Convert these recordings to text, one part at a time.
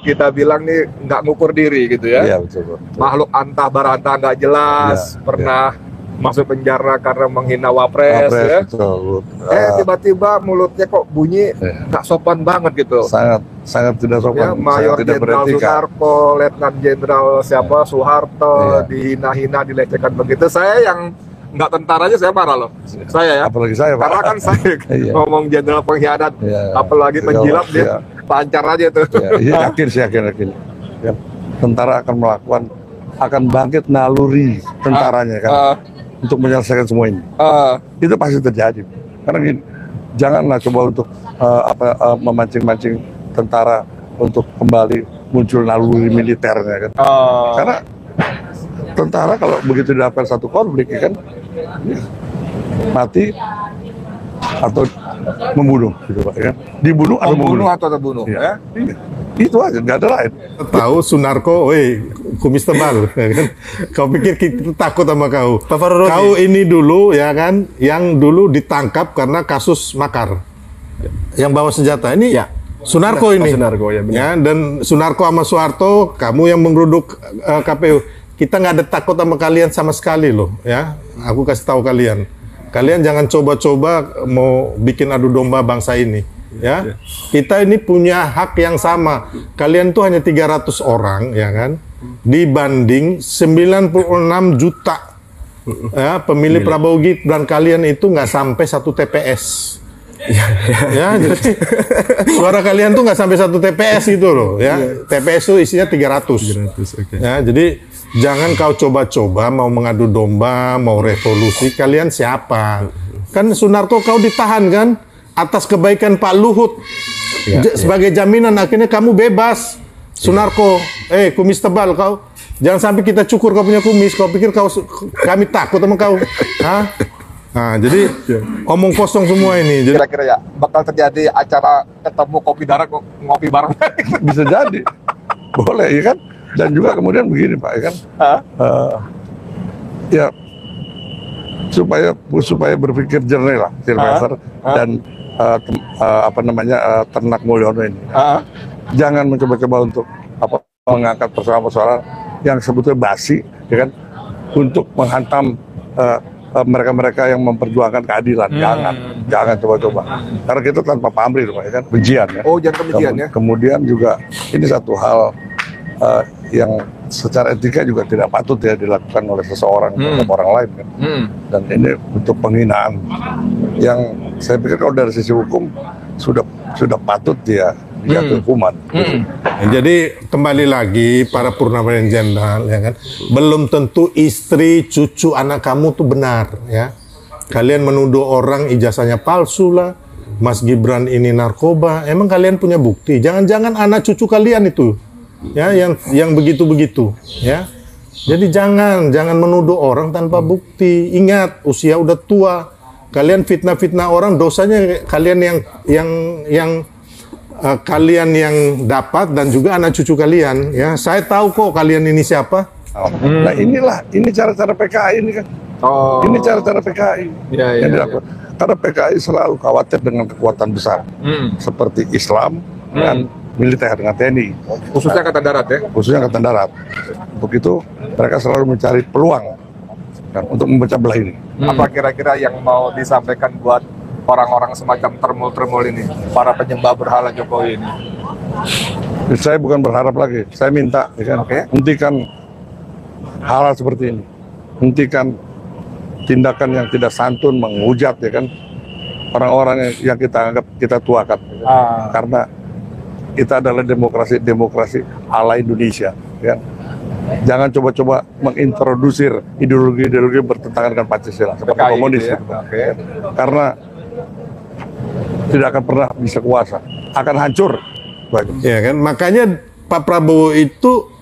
kita bilang nih nggak ngukur diri gitu ya. Iya, betul. Makhluk antah barantah nggak jelas, pernah masuk penjara karena menghina wapres ya. Betul. Tiba-tiba mulutnya kok bunyi nggak sopan banget gitu. Sangat tidak sopan. Ya, Mayor Jenderal Sunarko, Letnan Jenderal Soeharto dihina-hina, dilecehkan begitu. Saya yang nggak tentara aja saya marah loh. Saya ya. Apalagi saya, Pak. Karena kan saya ngomong jenderal pengkhianat, apalagi penjilat dia lancar aja tuh. Yakin. Ya, tentara akan bangkit naluri tentaranya kan untuk menyelesaikan semua ini. Itu pasti terjadi. Karena gini, janganlah coba untuk memancing-mancing tentara untuk kembali muncul naluri militernya kan. Karena tentara kalau begitu dilakukan satu konflik kan mati atau membunuh gitu Pak ya. Dibunuh atau membunuh atau terbunuh ya. Itu aja, nggak ada lain. Tahu Sunarko, kumis tebal, ya kan? Kau pikir kita takut sama kau? Kau ini dulu ya kan, yang dulu ditangkap karena kasus makar, yang bawa senjata ini ya. Sunarko ini, Sunarko, ya, dan Sunarko sama Soeharto, kamu yang menggeruduk KPU. Kita nggak ada takut sama kalian sama sekali loh, ya. Aku kasih tahu kalian, kalian jangan coba-coba mau bikin adu domba bangsa ini. Ya, kita ini punya hak yang sama. Kalian tuh hanya 300 orang, ya kan? Dibanding 96 juta ya, pemilih Prabowo Gibran. Kalian itu nggak sampai 1 TPS. Ya, jadi suara kalian tuh nggak sampai 1 TPS itu loh. Ya, TPS itu isinya 300. Ya, jadi jangan kau coba-coba mau mengadu domba, mau revolusi. Kalian siapa? Kan Sunarko kau ditahan kan? Atas kebaikan Pak Luhut sebagai jaminan akhirnya kamu bebas. Sunarko, kumis tebal kau, jangan sampai kita cukur kau punya kumis. Kau pikir kami takut sama kau? Hah? Nah, jadi omong kosong semua ini. Kira-kira ya bakal terjadi acara ketemu kopi darat ngopi bareng. Bisa jadi, boleh ya kan? Dan juga kemudian begini Pak ya kan? Ya supaya berpikir jernih lah, Silvester dan Ternak Mulyono ini. Jangan mencoba-coba untuk mengangkat persoalan-persoalan yang sebetulnya basi, ya kan, untuk menghantam mereka-mereka yang memperjuangkan keadilan. Jangan coba-coba. Karena kita tanpa pamrih, ya kan, kebencian. Ya. Oh, jangan kebencian ya. Kemudian juga ini satu hal yang secara etika juga tidak patut ya dilakukan oleh seseorang terhadap orang lain kan. Dan ini untuk penghinaan yang saya pikir kalau dari sisi hukum sudah patut dia dijatuhi hukuman. Jadi kembali lagi para purnawirawan jenderal ya kan, belum tentu istri, cucu, anak kamu tuh benar ya. Kalian menuduh orang ijazahnya palsu lah, Mas Gibran ini narkoba. Emang kalian punya bukti? Jangan-jangan anak cucu kalian itu ya yang begitu-begitu ya. Jadi jangan menuduh orang tanpa bukti. Ingat, usia udah tua. Kalian fitnah-fitnah orang, dosanya kalian yang kalian yang dapat dan juga anak cucu kalian ya. Saya tahu kok kalian ini siapa. Nah ini cara-cara PKI ini kan. Ini cara-cara PKI yang dilakukan. Karena PKI selalu khawatir dengan kekuatan besar seperti Islam dan militer dengan TNI, khususnya Angkatan Darat ya. Khususnya Angkatan Darat. Untuk itu mereka selalu mencari peluang kan, untuk memecah belah ini. Apa kira-kira yang mau disampaikan buat orang-orang semacam termul-termul ini, para penyembah berhala Jokowi ini? Saya bukan berharap lagi, saya minta ya kan, hentikan hal-hal seperti ini, hentikan tindakan yang tidak santun, menghujat ya kan orang-orang yang kita anggap kita tuakan, karena kita adalah demokrasi ala Indonesia ya. Jangan coba-coba mengintrodusir ideologi-ideologi bertentangan dengan Pancasila seperti komunis ya. Karena tidak akan pernah bisa kuasa, akan hancur. Ya kan, makanya Pak Prabowo itu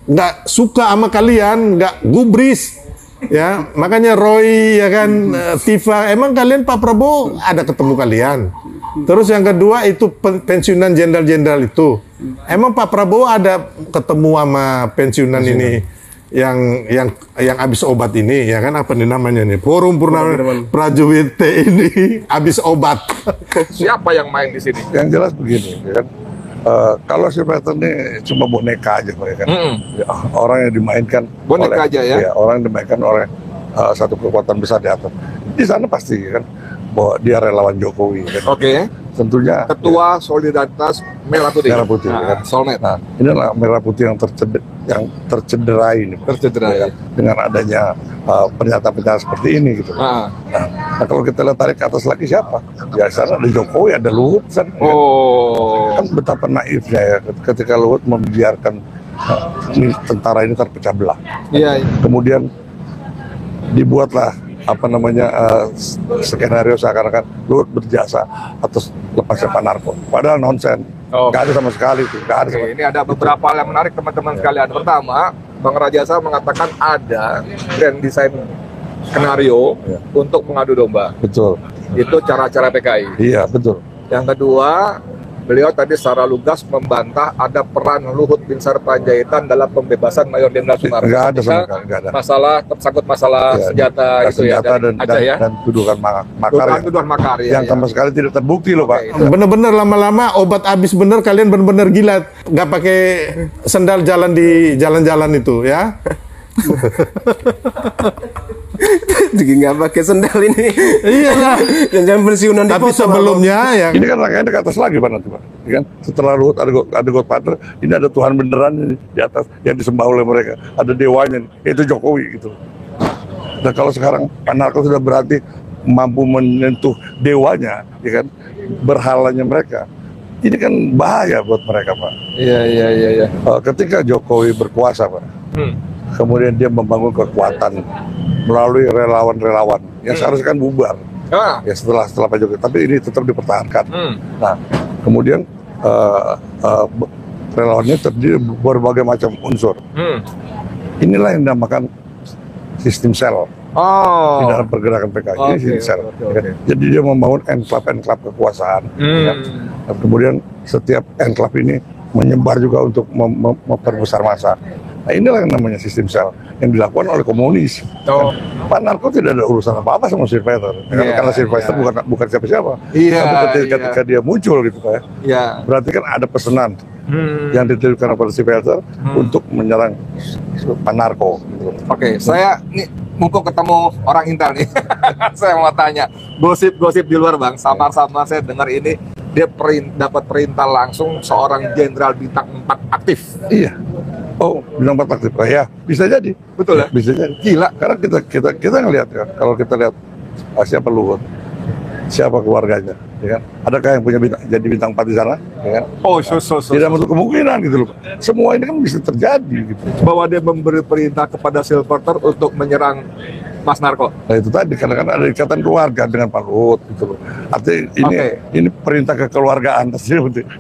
nggak suka sama kalian, nggak gubris. Ya, makanya Roy ya kan, Tifa, emang kalian Pak Prabowo ada ketemu kalian. Terus yang kedua itu pensiunan jenderal-jenderal itu. Emang Pak Prabowo ada ketemu sama pensiunan ini yang habis obat ini ya kan, apa nih namanya nih? Forum Purnawirawan Prajurit TNI habis obat. Siapa yang main di sini? Yang jelas begini ya kan. Kalau si Peter ini cuma boneka aja, Pak, ya kan? Ya, orang yang dimainkan Boneka aja ya? orang yang dimainkan oleh satu kekuatan besar di atas. Di sana pasti kan bahwa dia relawan Jokowi, kan? Oke. Tentunya Ketua Solidaritas Merah Putih. Merah Putih, kan? Solmed. Nah, ini adalah Merah Putih yang tercederai ini, Pak. Tercederai. Ya, dengan adanya pernyataan-pernyataan seperti ini gitu. Nah, kalau kita lihat tarik ke atas lagi siapa? Ya sana ada Jokowi, ada Luhut, kan? Oh. Kan betapa naifnya ya ketika Luhut membiarkan tentara ini terpecah belah. Iya. Kemudian dibuatlah skenario seakan-akan Luhut berjasa atas lepasnya Pak Narko. Padahal nonsen. Nggak ada sama sekali itu. Nggak ada. Oke, ini ada beberapa hal yang menarik teman-teman sekalian. Pertama, Bang Rajasa mengatakan ada grand design skenario untuk mengadu domba. Betul. Itu cara-cara PKI. Iya, betul. Yang kedua, beliau tadi secara lugas membantah ada peran Luhut bin Sarpanjaitan dalam pembebasan Mayor Jenderal Soekarno. Nggak ada sama sekali, nggak ada. Masalah tersangkut masalah senjata itu ya, dan tuduhan makar, tuduhan makar ya, yang sama sekali tidak terbukti loh, Pak. Bener-bener lama-lama obat habis bener, kalian bener-bener gila, nggak pakai sendal jalan di jalan-jalan itu ya. Jadi nggak pakai sendal ini. Iya lah. Jangan pensiunan di Tapi foto, sebelumnya ya. Ini kan rangkaian ke atas lagi, Pak, nanti, Pak. Ya kan? Setelah Luhut ada Godfather, ini ada Tuhan beneran ini di atas yang disembah oleh mereka. Ada dewanya, itu Jokowi gitu. Dan kalau sekarang Pak Narko sudah berarti mampu menyentuh dewanya, ya kan, berhalanya mereka. Ini kan bahaya buat mereka, Pak. Iya. Ketika Jokowi berkuasa, Pak, kemudian dia membangun kekuatan melalui relawan-relawan yang seharusnya kan bubar ya setelah Pak Jokowi, tapi ini tetap dipertahankan. Nah, kemudian relawannya terdiri berbagai macam unsur. Inilah yang dinamakan sistem sel di dalam pergerakan PKI. Ini sistem sel. Jadi dia membangun enklap kekuasaan. Dan kemudian setiap enklap ini menyebar juga untuk memperbesar massa. Nah, inilah yang namanya sistem sel yang dilakukan oleh komunis. Pak Narko tidak ada urusan apa-apa sama Sylvester, karena Sylvester bukan siapa-siapa. Tapi ketika dia muncul gitu, Pak, berarti kan ada pesanan yang ditujukan kepada Sylvester untuk menyerang Pak Narko. Gitu. Oke, saya nih mumpung ketemu orang intel nih, saya mau tanya gosip-gosip di luar, Bang. Samar-samar saya dengar ini dia dapat perintah langsung seorang jenderal bintang 4 aktif. Iya. Oh, bintang 4 aktif. Ya, bisa jadi. Betul ya? Bisa jadi. Gila. Karena kita ngelihat ya, kalau kita lihat siapa Luhut, siapa keluarganya, ya kan? Adakah yang punya jadi bintang 4 di sana, ya kan? Oh, tidak menutup kemungkinan gitu loh. Semua ini kan bisa terjadi gitu. Bahwa dia memberi perintah kepada Sylvester untuk menyerang Mas Narko. Nah, itu tadi karena kan ada ikatan keluarga dengan Pak Luhut gitu loh. Artinya ini perintah kekeluargaan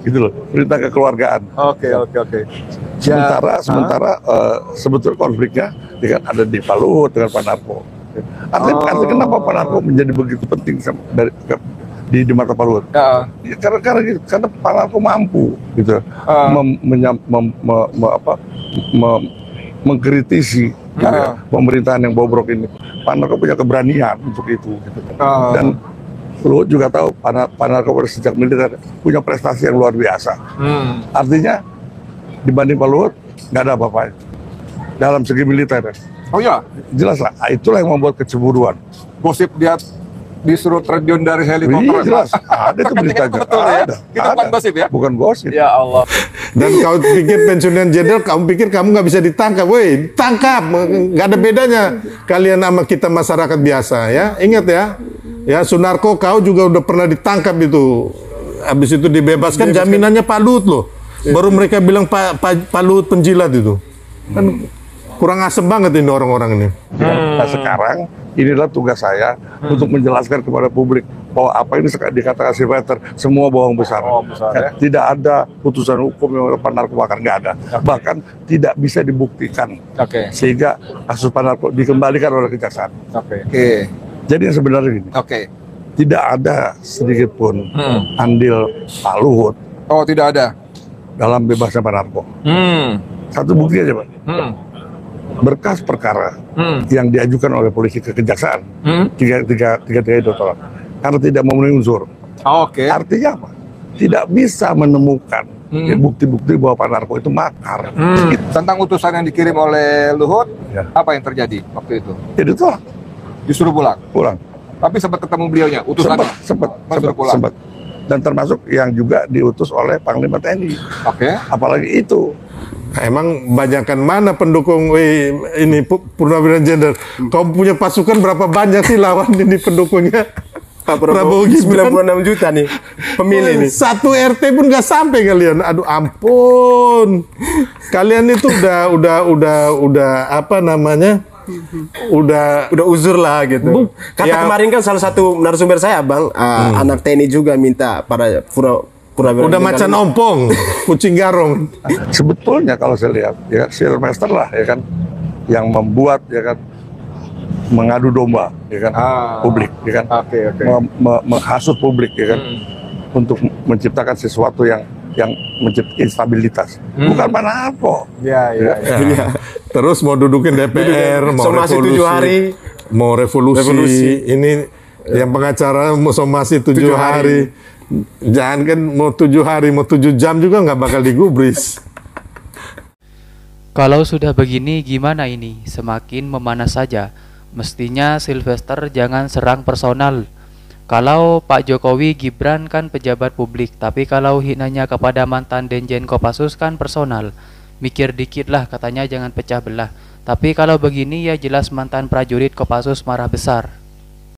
gitu loh. Perintah kekeluargaan. Oke. Sementara sebetulnya konfliknya ya kan ada di Pak Luhut dengan Pak Narko. Artinya kenapa Pak Narko menjadi begitu penting di mata Pak Luhut? Ya, karena Pak Narko mampu gitu mengkritisi pemerintahan yang bobrok ini. Pak Narko punya keberanian untuk itu gitu. Dan Luhut juga tahu Pak Narko sejak militer punya prestasi yang luar biasa. Artinya dibanding Pak Luhut nggak ada apa-apa dalam segi militer. Oh ya, jelas lah. Itulah yang membuat kecemburuan. Gosip dia disuruh terjun dari helikopter. Iya, jelas. Ada itu beritanya. Betul ya. Itu bukan gosip ya? Bukan gosip. Ya Allah. Dan kau pikir pensiunan jenderal, kamu pikir kamu nggak bisa ditangkap? Woi, tangkap. Nggak ada bedanya kalian sama kita masyarakat biasa ya. Ingat ya. Ya, Sunarko kau juga udah pernah ditangkap itu. Habis itu dibebaskan, jaminannya Pak Luhut loh. Baru mereka bilang Pak Luhut penjilat itu. Kan kurang asem banget ini orang-orang ini. Nah, sekarang inilah tugas saya untuk menjelaskan kepada publik bahwa apa ini dikatakan Sylvester semua bohong besar. Ya? Tidak ada putusan hukum yang Pak Narko makar, nggak ada. Bahkan tidak bisa dibuktikan. Sehingga kasus Pak Narko dikembalikan oleh kejaksaan. Jadi yang sebenarnya gini. Tidak ada sedikit pun andil Pak Luhut. Oh, tidak ada dalam bebasnya Pak Narko. Satu bukti aja, Pak. Berkas perkara yang diajukan oleh polisi ke kejaksaan tiga itu tolak karena tidak memenuhi unsur. Artinya apa? Tidak bisa menemukan ya, bukti-bukti bahwa Pak Narko itu makar. Gitu. Tentang utusan yang dikirim oleh Luhut, Ya. apa yang terjadi waktu itu? Jadi ditolak, Disuruh pulang. pulang. Tapi sempat ketemu beliaunya, utusannya. Masuk pulang. Sempat. Dan termasuk yang juga diutus oleh Panglima TNI. Oke. Apalagi itu. Nah, emang banyakkan mana pendukung ini Purnawirawan Jenderal? Kau punya pasukan berapa banyak sih lawan ini pendukungnya? Pak Prabowo 96 juta nih pemilih nih. Satu RT pun nggak sampai kalian. Aduh ampun. Kalian itu udah apa namanya? Udah Uzur lah gitu. Kata ya. kemarin kan salah satu narasumber saya, Bang, anak TNI juga minta para Purnawirawan udah macan ompong, kucing garong. Sebetulnya kalau saya lihat, ya Sylvester lah, ya kan, yang membuat, ya kan, mengadu domba, ya kan, publik, ya kan, Oke. menghasut publik, ya kan, untuk menciptakan sesuatu yang menciptakan instabilitas. Bukan Pak Narko. Ya. Terus mau dudukin DPR, mau somasi revolusi, 7 hari. mau revolusi. Ini yang pengacara mau somasi 7 hari. Jangan kan mau 7 hari, mau 7 jam juga nggak bakal digubris. Kalau sudah begini gimana ini? Semakin memanas saja. Mestinya Sylvester jangan serang personal. Kalau Pak Jokowi Gibran kan pejabat publik, tapi kalau hinanya kepada mantan Denjen Kopassus kan personal. Mikir dikit lah, katanya jangan pecah belah. Tapi kalau begini ya jelas mantan prajurit Kopassus marah besar.